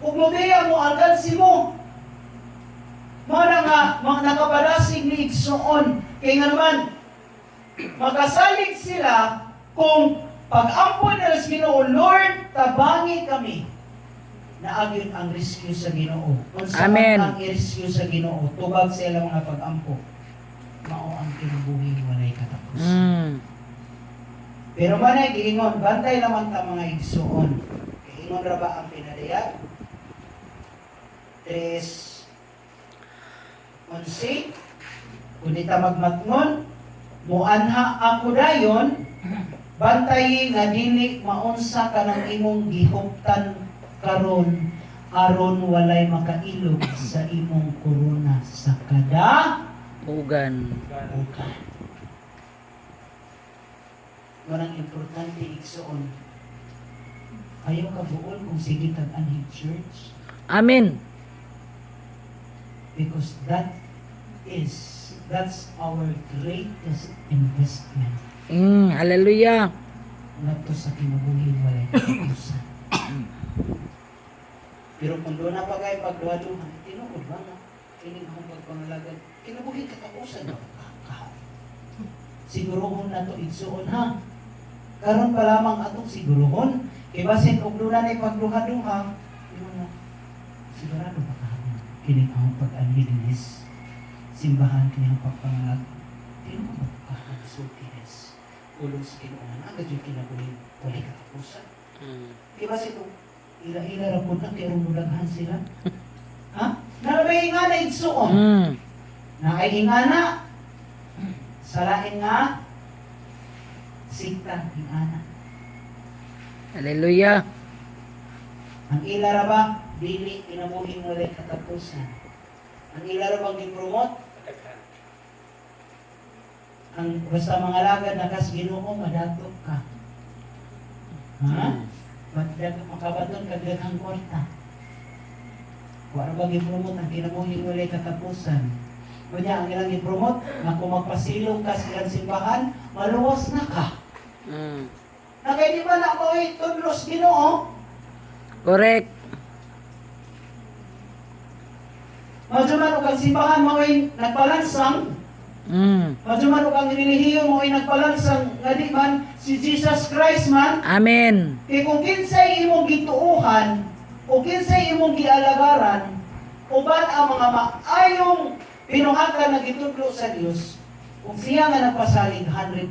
ug mobiya mo alkansi mo. Mara nga mga nakabalasig ni igsoon kay nga naman makasalig sila kung pag-ampon nila sa Ginoo, Lord, tabangi kami. Naagyon ang rescue sa Ginoo. Kung saan ang i-rescue sa Ginoo, tubag sa ilang mga pag-ampo, mao ang kinabuhi walay katapos. Pero manay, giingon, bantay naman ta mga igsoon. Giingon ra ba ang pinadayag? 3:11, kung di ta magmatngon, muanha ako dayon, bantayi nga dili maunsa ka ng imong gihuptan karon aron walay makailog sa imong korona sa kada Ugan. ugan. Warang importante igsoon. Ayaw ka buol kung sige kag anhig church. Amen. Because that's our greatest investment. Hallelujah. Ngadto sa kinabuhi walay katapusan. Pero kung doon na pa kayo pagduha-duha, tinuod ba na? Kining akong pagpangalagad, kinabuhi katapusan ba? Sigurohon na to igsuon ha. Karon pa lamang atong sigurohon. Kay basin kung doon na pagduha-duha, sigurado pa kahapon. Kining akong pag-anhidinis. Simbahan kanyang pagpangalagad. Tinuod ba kahapon? Ulong sa kinuunan, agad yung kinabuhin, wala katapusan. Diba si kung ila-ila ra po na, kaya rumulaghan sila. Ha? Narabay nga na igsuon. Nakay ingana, salain nga, sikta ingana. Hallelujah. Ang ila ra ba, dili kinabuhin wala katapusan. Ang ila ra bang gipromote, ang basta mga lagad na kas Ginoo madatok ka. Ha? Makabaton ka daghang kwarta. Wala ba gi-promote ang kinabuhi walay katapusan. Kunya ang ilang gi-promote na kung magpasilong ka sa ilang simbahan, maluwas na ka. Na kay di ba na mo'y tudlos Ginoo? Correct. Majuman o kang simbahan mo'y nagpalansang. Majuman o kang relihiyon mo'y nagpalansang nga di man si Jesus Christ man. Amen. Kaya kung kinsay imong gituuhan, o kinsay imong gialagaran, o ba't ang mga maayong pinuhatan na gitudlo sa Dios, kung siya nga nagpasalig 100%,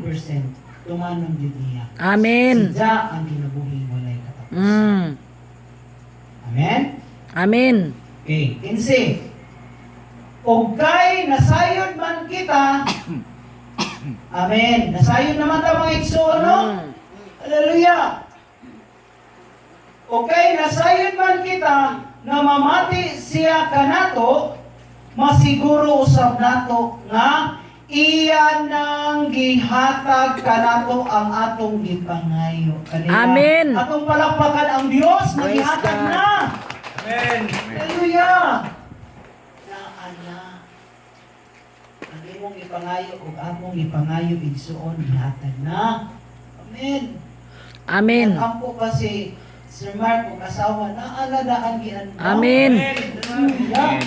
tumanon din niya. Amen. Siya ang kinabuhi walay katapusan. Amen? Amen. Okay, kinsay. O kay nasayod man kita, amen. Nasayod naman ta mga igsoon, no? Hallelujah. Okay, nasayod man kita na mamati siya kanato, masiguro usab nato nga iya nang gihatag kanato ang atong gipangayo. Amen. Atong palakpakan ang Dios na Praise gihatag God. na. Amen. Hallelujah. Naana. Ang imong ipangayo ug among ipangayo igsuon gihatag na. Amen. Amen. Ang ampo pa si Sir Mark o kasawa na aladaan gian. Amen. Hallelujah.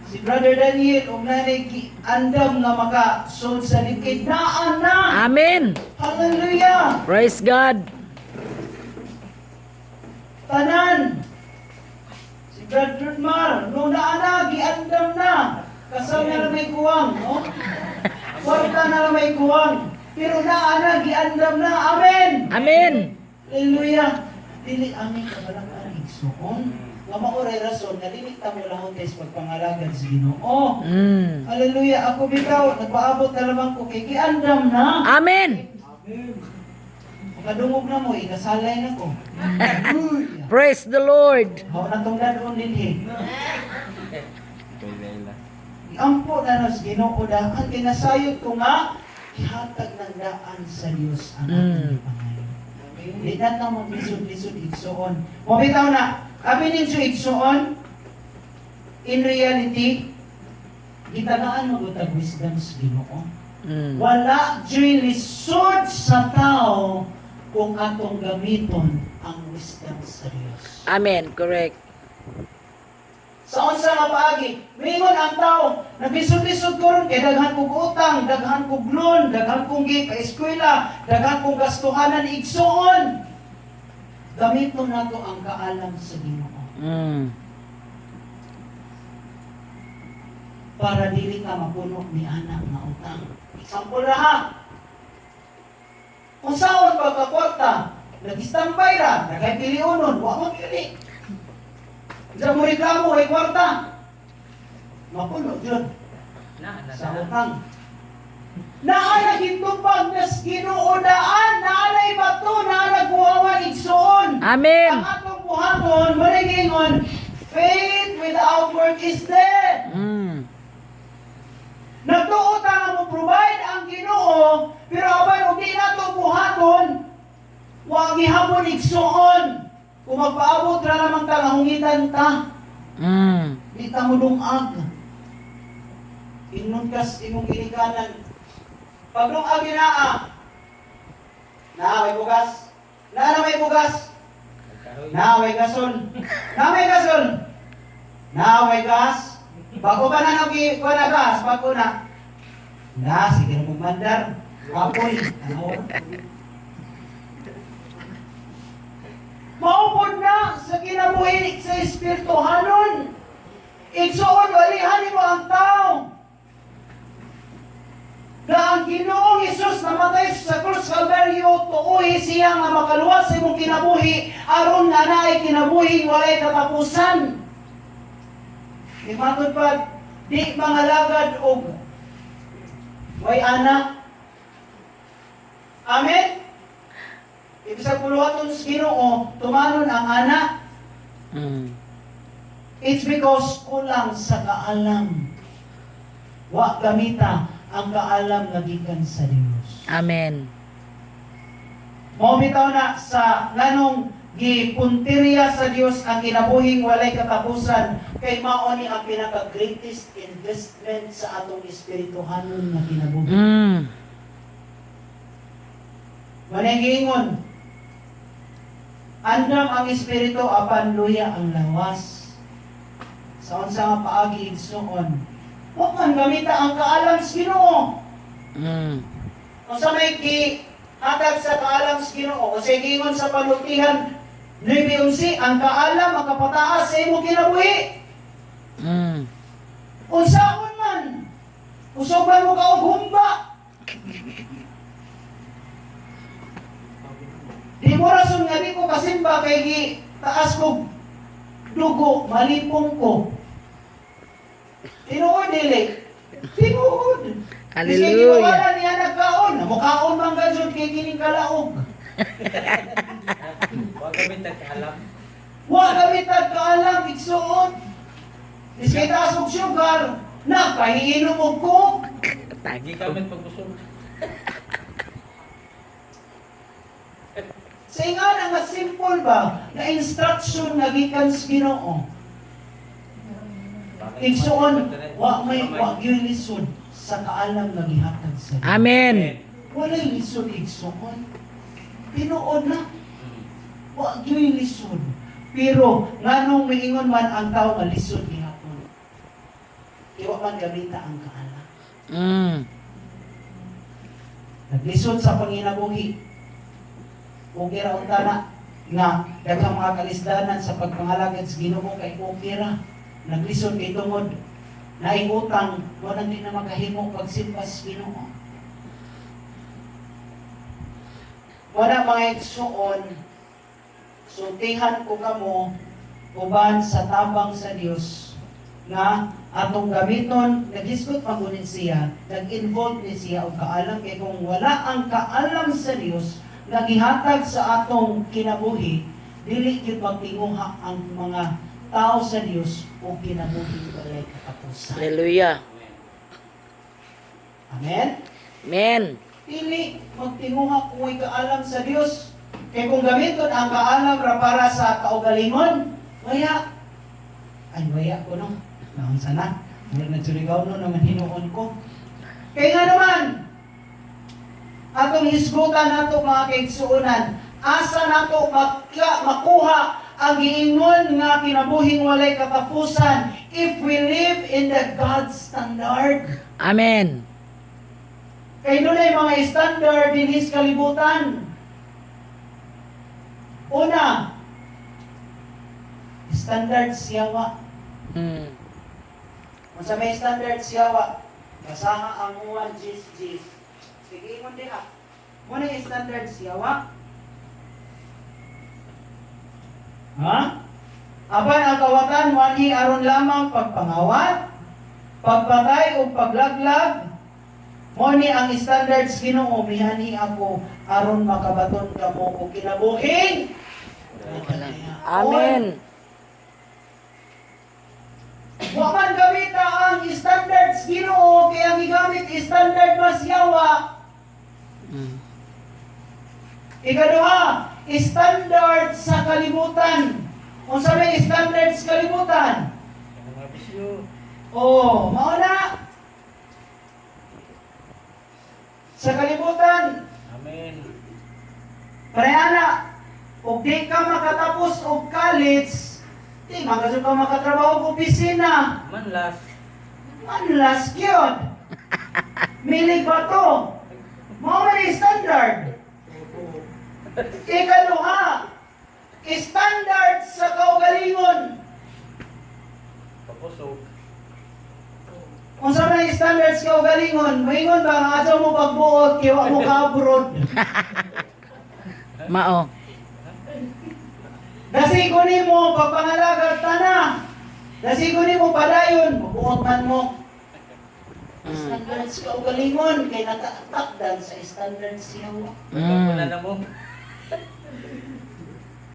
Si Brother Daniel og nanay andam nga makasud sa likid naan na. Amen. Hallelujah. Praise God. Tanan. Si Brother Mar, no na giandam na. Kasal na lang may kuwang, no? Kwarta na lang may kuwang. Pero na giandam na. Amen. Amen. Hallelujah. Dili amin kabalakang igsuon. Nga maoray rason nga dili ta mo lahon sa pagpangalagan sa Ginoo. Hallelujah. Ako bitaw nagpaabot na lamang ko kay giandam na. Amen. Makadungog na mo, ikasalay na ko. Hallelujah. Praise the Lord. Hawa na tong dadon din eh. Ampo na nas Ginoo daan kay nasayod ko nga ihatag ng daan sa Dios ang ating pangayo. Di na ta mo lisod-lisod igsoon. Mo bitaw na, kami ninyo igsoon in reality gitagaan mo gud wisdom sa Ginoo. Wala diri lisod sa tao kung atong gamiton ang wisdom sa Dios. Amen. Correct. Sa unsa nga paagi, mingon ang tao, nabisod-lisod ko ron kay daghan kog utang, daghan kog loan, daghan kong gi pa eskwela, daghan kong gastuhanan igsuon. Gamiton nato ang kaalam sa Ginoo Mm. para dili ka mapuno ni anak nga utang. Example ra ha. Kung saan pagkakwarta, nag-standby ra, nagay pilionon, wa mo pili. Diyan mo reklamo ay kwarta. Mapuno yun. Sa utang. Naala gitubag nas Ginoo daan, naalay bato, naala guwawan igsoon. Amen. Ang atong buhaton, manigingon, faith without work is dead. Mm. Nagtuot ang mo provide ang Ginoo, pero abay ug di nato buhaton, wa gihapon igsuon. Kung magpaabot ra namang talahungitan ta, Mm. di ta mo dungag. Ingnon kas imong ginikanan. Pag dungag ginaa, na may bugas. Na may bugas. Na may gasol. Na may gasol. Na may gas. Bago ka na nagi ko na gas, bago na. Na sige mo mandar. Apoy. Ano? Maupod na sa kinabuhi sa Espiritu hanon. Igsuon, walihan mo ang tao. Na ang Ginoong Hesus namatay sa krus Calvario, tuuhi siya nga makaluwas sa imong kinabuhi, aron nga naay kinabuhi walay katapusan. Imatod pa, di mga lagad og way anak. Amen? Ibig sa puluhaton sa Ginoo, tumanon ang anak. Mm. It's because kulang sa kaalam. Wa gamita ang kaalam nga gikan sa Dios. Amen. Mao bitaw na sa nganong gipuntirya sa Dios ang kinabuhing walay katapusan kay mao ni ang pinaka greatest investment sa atong espirituhanon nga kinabuhi. Mm. Manengingon, andam ang espiritu apan luya ang lawas. Sa unsa nga paagi igsuon, wa man gamita ang kaalam sa Ginoo. Mm. Kung sa may hatag sa kaalam sa Ginoo, kasi gingon sa panultihan, 9:11, ang kaalam ang kapataas sa imo kinabuhi. Mm. Unsaon man, usoban mo ka og humba. Di mo rason nga di ko kasimba kay gi taas ko dugo, malipong ko. Tinuod dili. Tinuod. Hallelujah. Kasi giwala niya nagkaon. Mukhaon man gajud kay kining kalaog. Huwag kami tagkaalam. Wa gamit ang kaalam igsuon. Iskay taas og sugar, nagpahiinom og coke. Hindi kami pagkusog. Sa ingana nga simple ba na instruction nga gikan sa Ginoo. Igsuon, wa gyud lisod sa kaalam nga gihatag sa Ginoo. Amen. Walay lisod igsuon. Tinuod na. Wa gyud lisod. Pero nganong miingon man ang tao nga lisod gihapon. Iwa man gamita ang kaalam. Mm. Naglisod sa panginabuhi. Okay ra unta na nga daghang mga kalisdanan sa pagpangalagad sa Ginoo kay okay ra. Naglisod kay tungod naing utang mo nang di na makahimo pagsimba sa Ginoo. Wala mga igsuon, sultihan ko kamo uban sa tabang sa Dios nga atong gamiton, nag-isgot magunin siya, nag-involve ni siya og kaalam kay kung wala ang kaalam sa Dios nagihatag sa atong kinabuhi, dili gyud magtinguha ang mga tao sa Dios o kinabuhi walay katapusan. Hallelujah. Amen. Amen. Dili magtinguha kung may kaalam sa Dios. Kay kung gamiton ang kaalam ra para sa kaugalingon, waya. Ay waya ko no. Naon sana. Mura na tsurigaw no naman hinuon ko. Kaya nga naman, atong hisgutan nato mga kaigsuonan. Asa nato makuha ang giingon nga kinabuhing walay katapusan if we live in the God standard. Amen. Kay dunay mga standard din sa kalibutan. Una, standard siyawa. Mm. Kung sa may standard siyawa, kasama ang uwan jis. Sige mo diha. Muna yung standard siyawa. Ha? Aban ang kawatan, wani aron lamang pagpangawat, pagpatay o paglaglag. Muni ang standards Ginoo, mihani ako aron makabaton kamo o kinabuhing. Amen. Wa man gamita ang standards Ginoo kaya gigamit standard masyawa. Mm. Ikaduha, standard sa kalibutan. Unsa may standard sa kalibutan? Ang mga bisyo. Oh, mao na. Sa kalibutan, Amen. pareana, kung di ka makatapos og college, di makasud ka makatrabaho og opisina. Manlas. Manlas yun. Milig ba to? Mao man yung standard. Ikaduha, standard sa kaugalingon. Kapusog. Kung sa mga standards kaugalingon, maingon ba nga ato mo pagbuot, kiwa mo ka-abroad. Mao. Dasigo ni mo, pagpangalagat na. Dasigo ni mo padayon, mabuot man mo. Mm. Standards kaugalingon, kay nakatakdan sa standards siya. Pagpapala na mo.